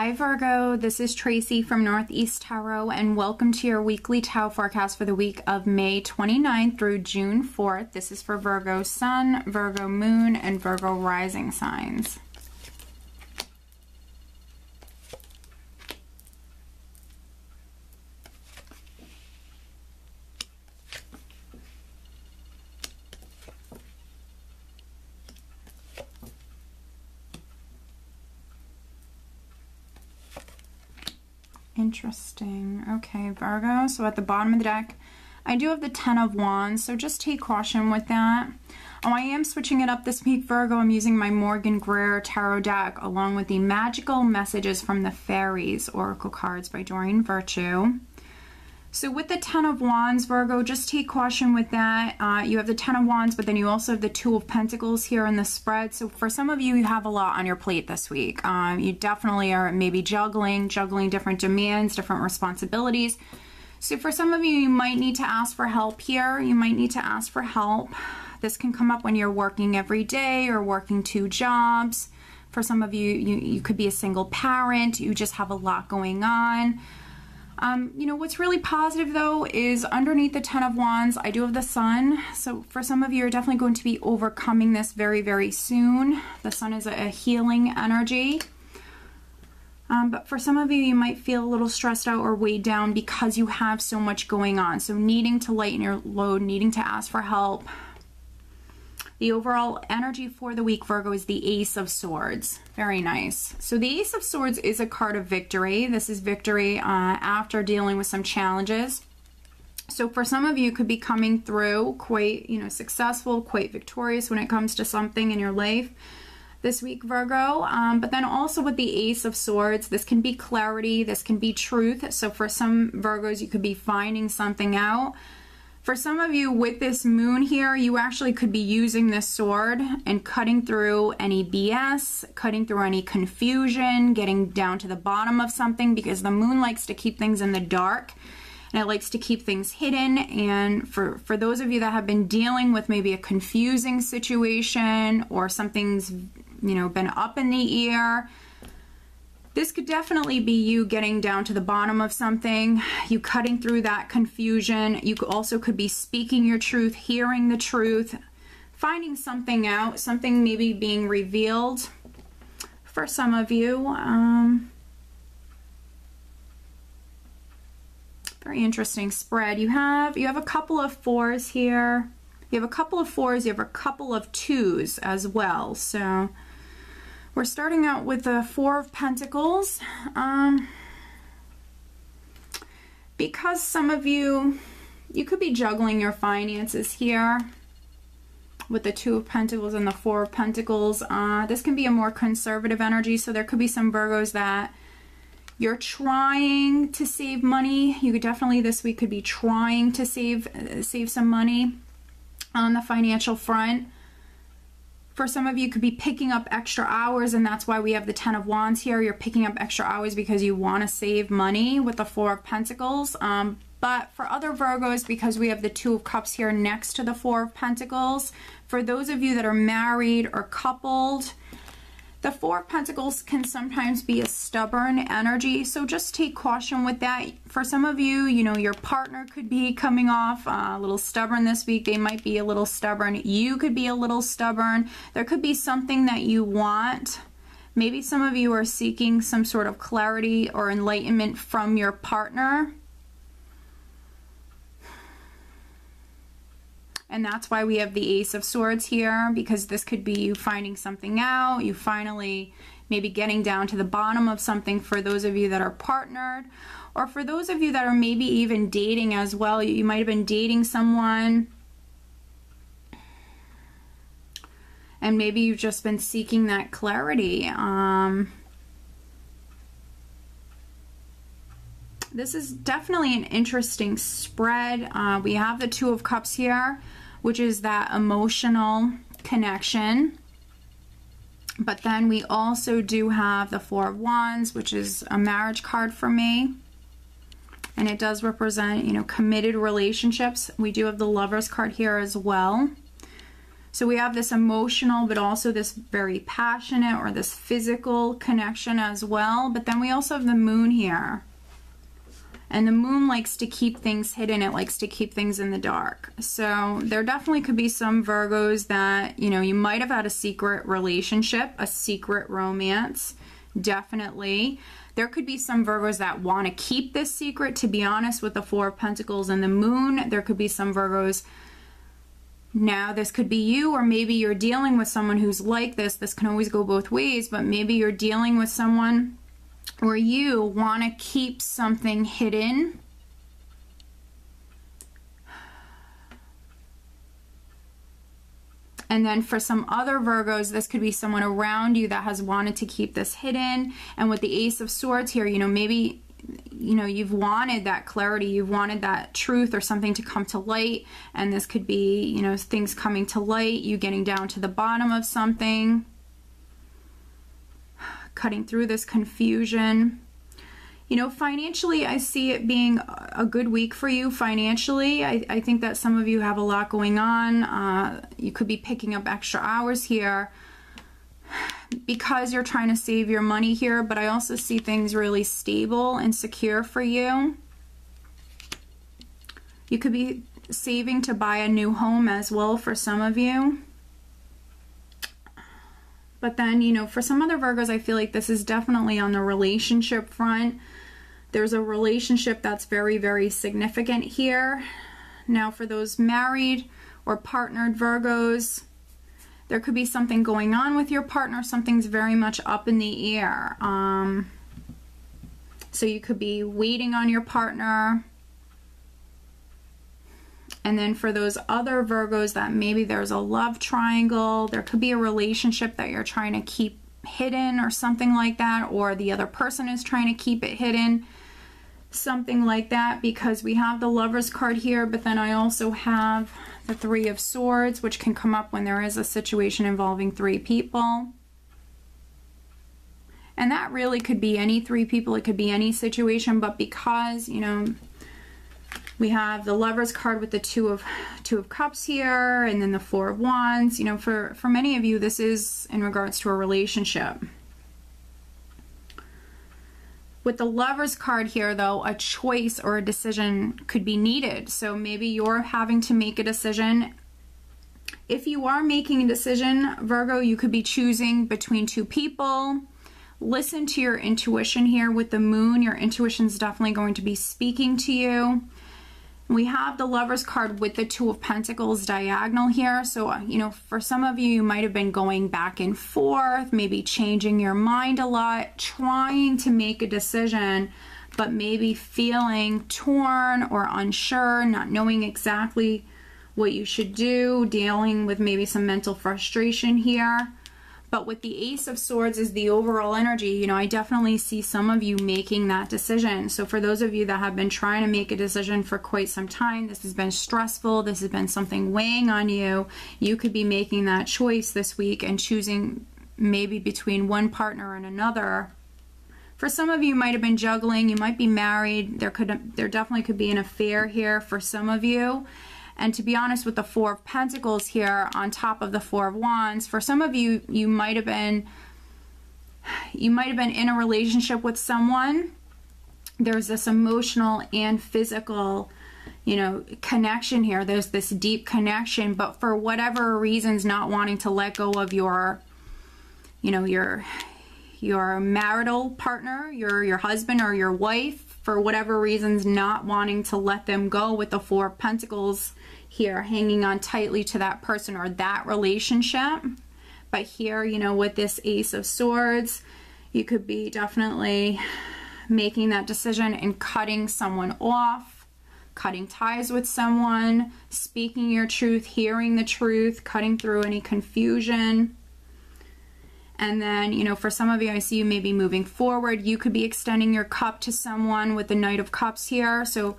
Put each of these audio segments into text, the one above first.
Hi Virgo, this is Tracy from Northeast Tarot and welcome to your weekly tarot forecast for the week of May 29th through June 4th. This is for Virgo Sun, Virgo Moon, and Virgo Rising signs. Interesting. Okay, Virgo. So at the bottom of the deck, I do have the Ten of Wands, so just take caution with that. Oh, I am switching it up this week, Virgo. I'm using my Morgan Greer Tarot deck along with the Magical Messages from the Fairies Oracle cards by Doreen Virtue. So with the Ten of Wands, Virgo, just take caution with that. You have the Ten of Wands, but then you also have the Two of Pentacles here in the spread. So for some of you, you have a lot on your plate this week. You definitely are maybe juggling different demands, different responsibilities. So for some of you, you might need to ask for help here. You might need to ask for help. This can come up when you're working every day or working 2 jobs. For some of you, you could be a single parent. You just have a lot going on. You know, what's really positive though is underneath the Ten of Wands, I do have the Sun. So for some of you, you're definitely going to be overcoming this very, very soon. The Sun is a healing energy. But for some of you, you might feel a little stressed out or weighed down because you have so much going on. So needing to lighten your load, needing to ask for help. The overall energy for the week, Virgo, is the Ace of Swords. Very nice. So the Ace of Swords is a card of victory. This is victory after dealing with some challenges. So for some of you, you could be coming through quite, successful, quite victorious when it comes to something in your life this week, Virgo. But then also with the Ace of Swords, this can be clarity, this can be truth. So for some Virgos, you could be finding something out. For some of you with this moon here, you actually could be using this sword and cutting through any BS, cutting through any confusion, getting down to the bottom of something, because the moon likes to keep things in the dark and it likes to keep things hidden. And for those of you that have been dealing with maybe a confusing situation or something's, been up in the air, this could definitely be you getting down to the bottom of something, you cutting through that confusion. You also could be speaking your truth, hearing the truth, finding something out, something maybe being revealed for some of you. Very interesting spread. You have a couple of 4s here. You have a couple of 4s, you have a couple of 2s as well. So we're starting out with the 4 of Pentacles. Because some of you could be juggling your finances here with the 2 of Pentacles and the 4 of Pentacles. This can be a more conservative energy, so there could be some Virgos that you're trying to save money. You could definitely this week could be trying to save some money on the financial front. For some of you, could be picking up extra hours, and that's why we have the Ten of Wands here. You're picking up extra hours because you want to save money with the 4 of Pentacles. But for other Virgos, because we have the 2 of Cups here next to the 4 of Pentacles, for those of you that are married or coupled, the 4 of Pentacles can sometimes be a stubborn energy, so just take caution with that. For some of you, your partner could be coming off a little stubborn this week. They might be a little stubborn. You could be a little stubborn. There could be something that you want. Maybe some of you are seeking some sort of clarity or enlightenment from your partner. And that's why we have the Ace of Swords here, because this could be you finding something out, you finally maybe getting down to the bottom of something for those of you that are partnered, or for those of you that are maybe even dating as well. You might have been dating someone and maybe you've just been seeking that clarity. This is definitely an interesting spread. We have the 2 of Cups here, which is that emotional connection. But then we also do have the 4 of Wands, which is a marriage card for me. And it does represent, committed relationships. We do have the Lovers card here as well. So we have this emotional, but also this very passionate or this physical connection as well. But then we also have the moon here. And the moon likes to keep things hidden. It likes to keep things in the dark. So there definitely could be some Virgos that, you know, you might have had a secret relationship, a secret romance. Definitely. There could be some Virgos that want to keep this secret, to be honest, with the Four of Pentacles and the moon. There could be some Virgos. Now, this could be you, or maybe you're dealing with someone who's like this. This can always go both ways, but maybe you're dealing with someone where you want to keep something hidden. And then for some other Virgos, this could be someone around you that has wanted to keep this hidden. And with the Ace of Swords here, you know, maybe, you know, you've wanted that clarity, you've wanted that truth or something to come to light. And this could be, you know, things coming to light, you getting down to the bottom of something, cutting through this confusion. You know, financially, I see it being a good week for you financially. I think that some of you have a lot going on. You could be picking up extra hours here because you're trying to save your money here, but I also see things really stable and secure for you. You could be saving to buy a new home as well for some of you. But then, you know, for some other Virgos, I feel like this is definitely on the relationship front. There's a relationship that's very, very significant here. Now, for those married or partnered Virgos, there could be something going on with your partner. Something's very much up in the air. So you could be waiting on your partner. And then for those other Virgos that maybe there's a love triangle, there could be a relationship that you're trying to keep hidden or something like that, or the other person is trying to keep it hidden, something like that, because we have the Lovers card here, but then I also have the Three of Swords, which can come up when there is a situation involving three people. And that really could be any three people, it could be any situation, but because, you know, we have the Lovers card with the Two of Cups here, and then the Four of Wands. You know, for many of you, this is in regards to a relationship. With the Lovers card here, though, a choice or a decision could be needed. So maybe you're having to make a decision. If you are making a decision, Virgo, you could be choosing between two people. Listen to your intuition here with the moon. Your intuition is definitely going to be speaking to you. We have the Lovers card with the Two of Pentacles diagonal here. So, you know, for some of you, you might have been going back and forth, maybe changing your mind a lot, trying to make a decision, but maybe feeling torn or unsure, not knowing exactly what you should do, dealing with maybe some mental frustration here. But with the Ace of Swords is the overall energy, you know, I definitely see some of you making that decision. So for those of you that have been trying to make a decision for quite some time, this has been stressful, this has been something weighing on you, you could be making that choice this week and choosing maybe between one partner and another. For some of you, might have been juggling, you might be married, there definitely could be an affair here for some of you. And to be honest, with the Four of Pentacles here on top of the Four of Wands, for some of you, you might have been in a relationship with someone. There's this emotional and physical, you know, connection here. There's this deep connection, but for whatever reasons, not wanting to let go of your, you know, your marital partner, your husband or your wife, for whatever reasons, not wanting to let them go with the Four of Pentacles here, hanging on tightly to that person or that relationship. But here, you know, with this Ace of Swords, you could be definitely making that decision and cutting someone off, cutting ties with someone, speaking your truth, hearing the truth, cutting through any confusion. And then, you know, for some of you, I see you maybe moving forward. You could be extending your cup to someone with the Knight of Cups here. So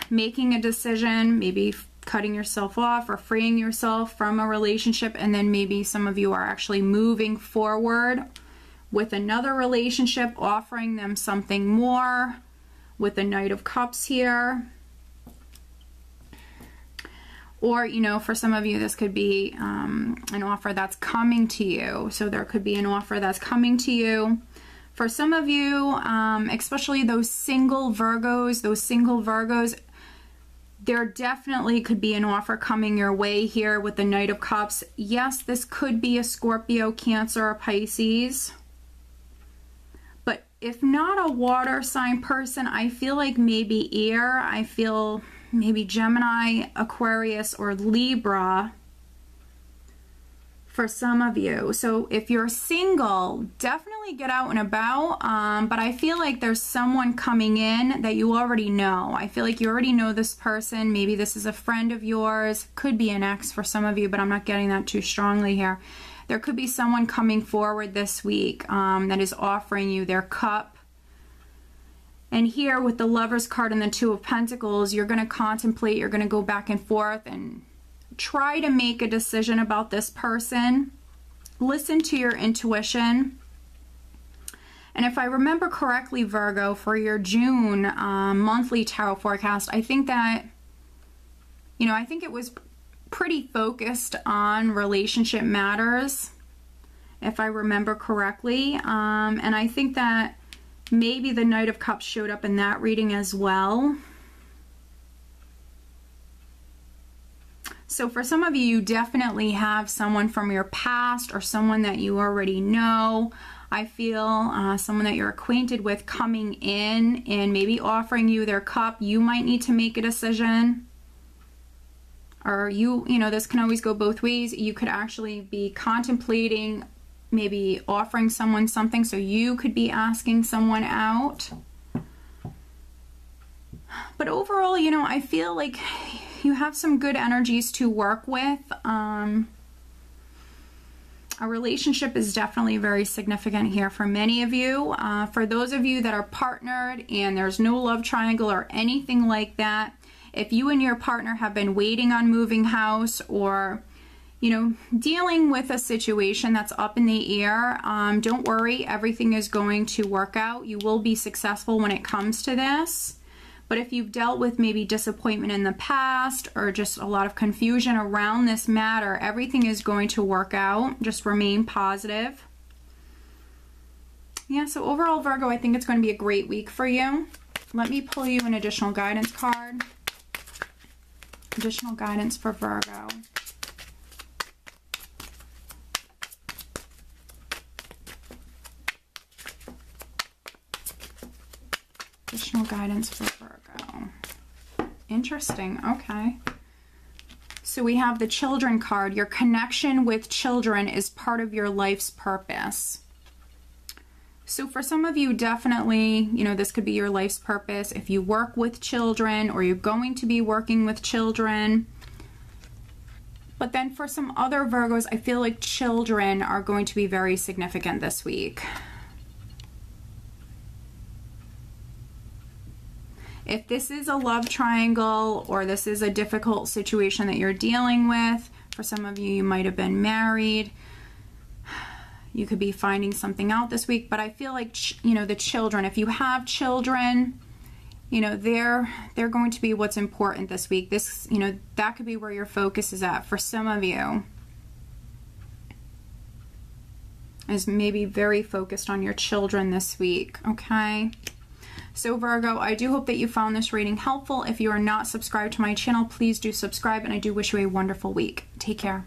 making a decision, maybe cutting yourself off or freeing yourself from a relationship. And then maybe some of you are actually moving forward with another relationship, offering them something more with the Knight of Cups here. Or, you know, for some of you, this could be an offer that's coming to you. So there could be an offer that's coming to you. For some of you, especially those single Virgos, there definitely could be an offer coming your way here with the Knight of Cups. Yes, this could be a Scorpio, Cancer, or Pisces. But if not a water sign person, I feel like maybe air. I feel maybe Gemini, Aquarius, or Libra for some of you. So if you're single, definitely get out and about. But I feel like there's someone coming in that you already know. I feel like you already know this person. Maybe this is a friend of yours. Could be an ex for some of you, but I'm not getting that too strongly here. There could be someone coming forward this week that is offering you their cup. And here with the Lover's card and the Two of Pentacles, you're going to contemplate, you're going to go back and forth and try to make a decision about this person. Listen to your intuition. And if I remember correctly, Virgo, for your June monthly tarot forecast, I think that, you know, I think it was pretty focused on relationship matters, if I remember correctly. And I think that maybe the Knight of Cups showed up in that reading as well. So for some of you, you definitely have someone from your past or someone that you already know. I feel someone that you're acquainted with coming in and maybe offering you their cup. You might need to make a decision. Or you know, this can always go both ways. You could actually be contemplating maybe offering someone something, so you could be asking someone out. But overall, you know, I feel like you have some good energies to work with. A relationship is definitely very significant here for many of you. For those of you that are partnered and there's no love triangle or anything like that, if you and your partner have been waiting on moving house, or, you know, dealing with a situation that's up in the air, don't worry, everything is going to work out. You will be successful when it comes to this. But if you've dealt with maybe disappointment in the past or just a lot of confusion around this matter, everything is going to work out. Just remain positive. Yeah, so overall, Virgo, I think it's going to be a great week for you. Let me pull you an additional guidance card. Additional guidance for Virgo. Additional guidance for Virgo. Interesting. Okay. So we have the Children card. Your connection with children is part of your life's purpose. So for some of you, definitely, you know, this could be your life's purpose. If you work with children or you're going to be working with children. But then for some other Virgos, I feel like children are going to be very significant this week. If this is a love triangle or this is a difficult situation that you're dealing with, for some of you, you might have been married. You could be finding something out this week, but I feel like, you know, the children, if you have children, you know, they're going to be what's important this week. This, you know, that could be where your focus is at for some of you. Is maybe very focused on your children this week, okay? So Virgo, I do hope that you found this reading helpful. If you are not subscribed to my channel, please do subscribe, and I do wish you a wonderful week. Take care.